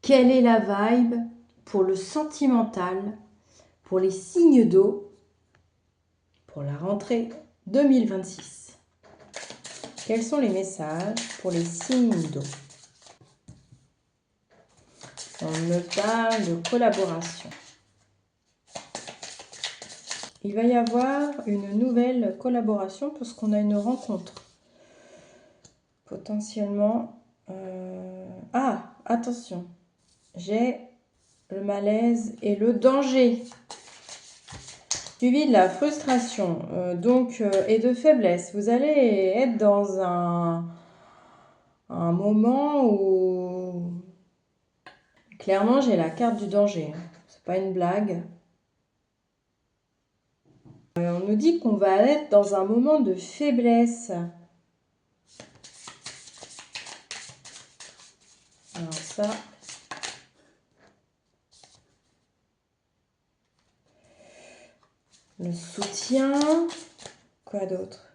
Quelle est la vibe pour le sentimental, pour les signes d'eau, pour la rentrée 2026? Quels sont les messages pour les signes d'eau? On me parle de collaboration. Il va y avoir une nouvelle collaboration parce qu'on a une rencontre. Potentiellement... Ah, attention. J'ai le malaise et le danger. Suivi de la frustration et de faiblesse. Vous allez être dans un moment où... Clairement, j'ai la carte du danger. C'est pas une blague. On nous dit qu'on va être dans un moment de faiblesse. Alors ça... Le soutien... Quoi d'autre?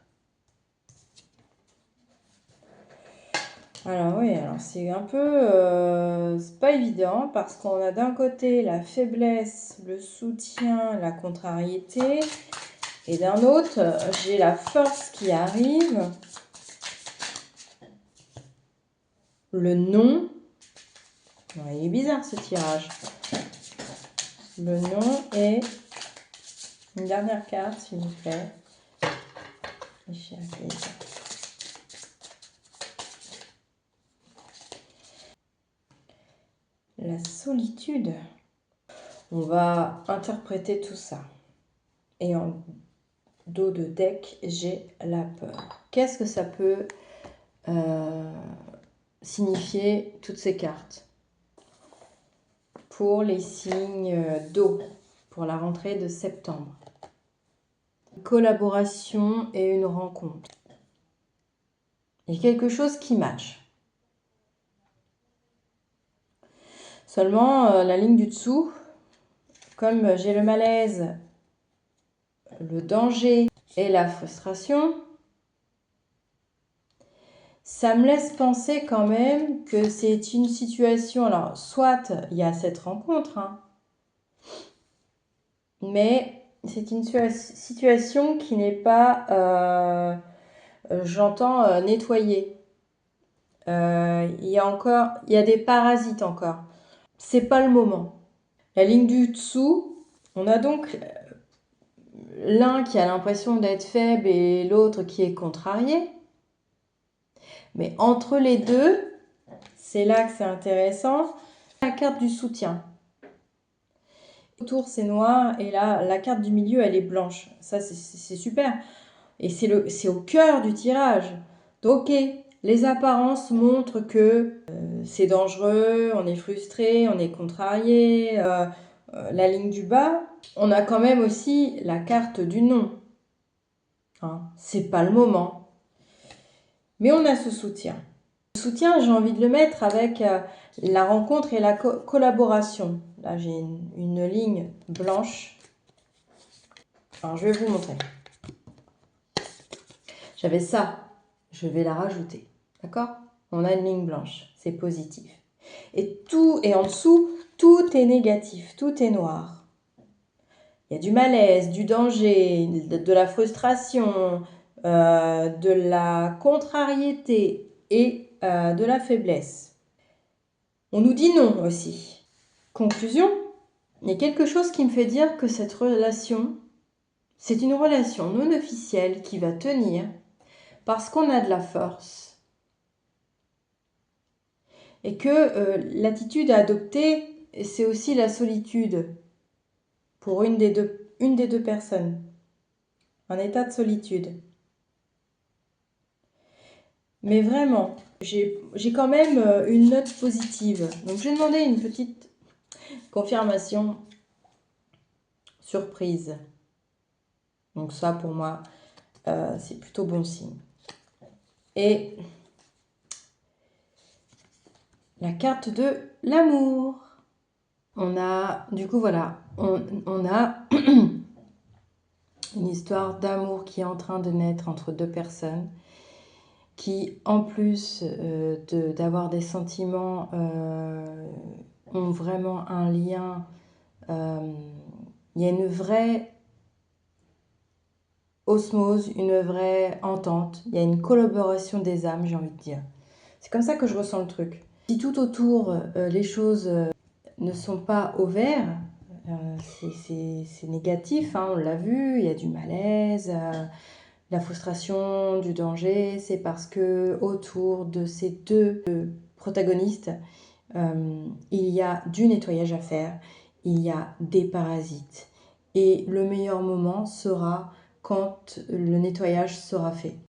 Alors oui, alors c'est un peu... c'est pas évident parce qu'on a d'un côté la faiblesse, le soutien, la contrariété. Et d'un autre, j'ai la force qui arrive. Le non. Non, il est bizarre ce tirage. Le non et une dernière carte, s'il vous plaît. La solitude. On va interpréter tout ça. Et en dos de deck, j'ai la peur. Qu'est-ce que ça peut signifier, toutes ces cartes? Pour les signes d'eau, pour la rentrée de septembre. Une collaboration et une rencontre. Il y a quelque chose qui match. Seulement, la ligne du dessous, comme j'ai le malaise, le danger et la frustration, ça me laisse penser quand même que c'est une situation... Alors, soit il y a cette rencontre, hein, mais c'est une situation qui n'est pas, j'entends, nettoyée. Il y a des parasites encore. C'est pas le moment. La ligne du dessous, on a donc l'un qui a l'impression d'être faible et l'autre qui est contrarié. Mais entre les deux, c'est là que c'est intéressant, la carte du soutien. Autour, c'est noir et là, la carte du milieu, elle est blanche. Ça, c'est super. Et c'est au cœur du tirage. Donc, ok, les apparences montrent que c'est dangereux, on est frustré, on est contrarié. La ligne du bas, on a quand même aussi la carte du non. Hein, c'est pas le moment. Mais on a ce soutien. Le soutien, j'ai envie de le mettre avec la rencontre et la collaboration. Là, j'ai une ligne blanche. Alors, je vais vous montrer. J'avais ça. Je vais la rajouter. D'accord? On a une ligne blanche. C'est positif. Et en dessous, tout est négatif. Tout est noir. Il y a du malaise, du danger, de la frustration, de la contrariété et de la faiblesse. On nous dit non aussi. Conclusion, il y a quelque chose qui me fait dire que cette relation, c'est une relation non officielle qui va tenir parce qu'on a de la force. Et que l'attitude à adopter, c'est aussi la solitude pour une des deux personnes. Un état de solitude. Mais vraiment, j'ai quand même une note positive. Donc, j'ai demandé une petite confirmation surprise. Donc, ça, pour moi, c'est plutôt bon signe. Et la carte de l'amour. On a, du coup, voilà, on a une histoire d'amour qui est en train de naître entre deux personnes qui, en plus d'avoir des sentiments ont vraiment un lien. Il y a une vraie osmose, une vraie entente. Il y a une collaboration des âmes, j'ai envie de dire. C'est comme ça que je ressens le truc. Si tout autour, les choses ne sont pas au vert, c'est négatif, hein, on l'a vu, il y a du malaise, la frustration, du danger, c'est parce que autour de ces deux protagonistes, il y a du nettoyage à faire, il y a des parasites. Et le meilleur moment sera quand le nettoyage sera fait.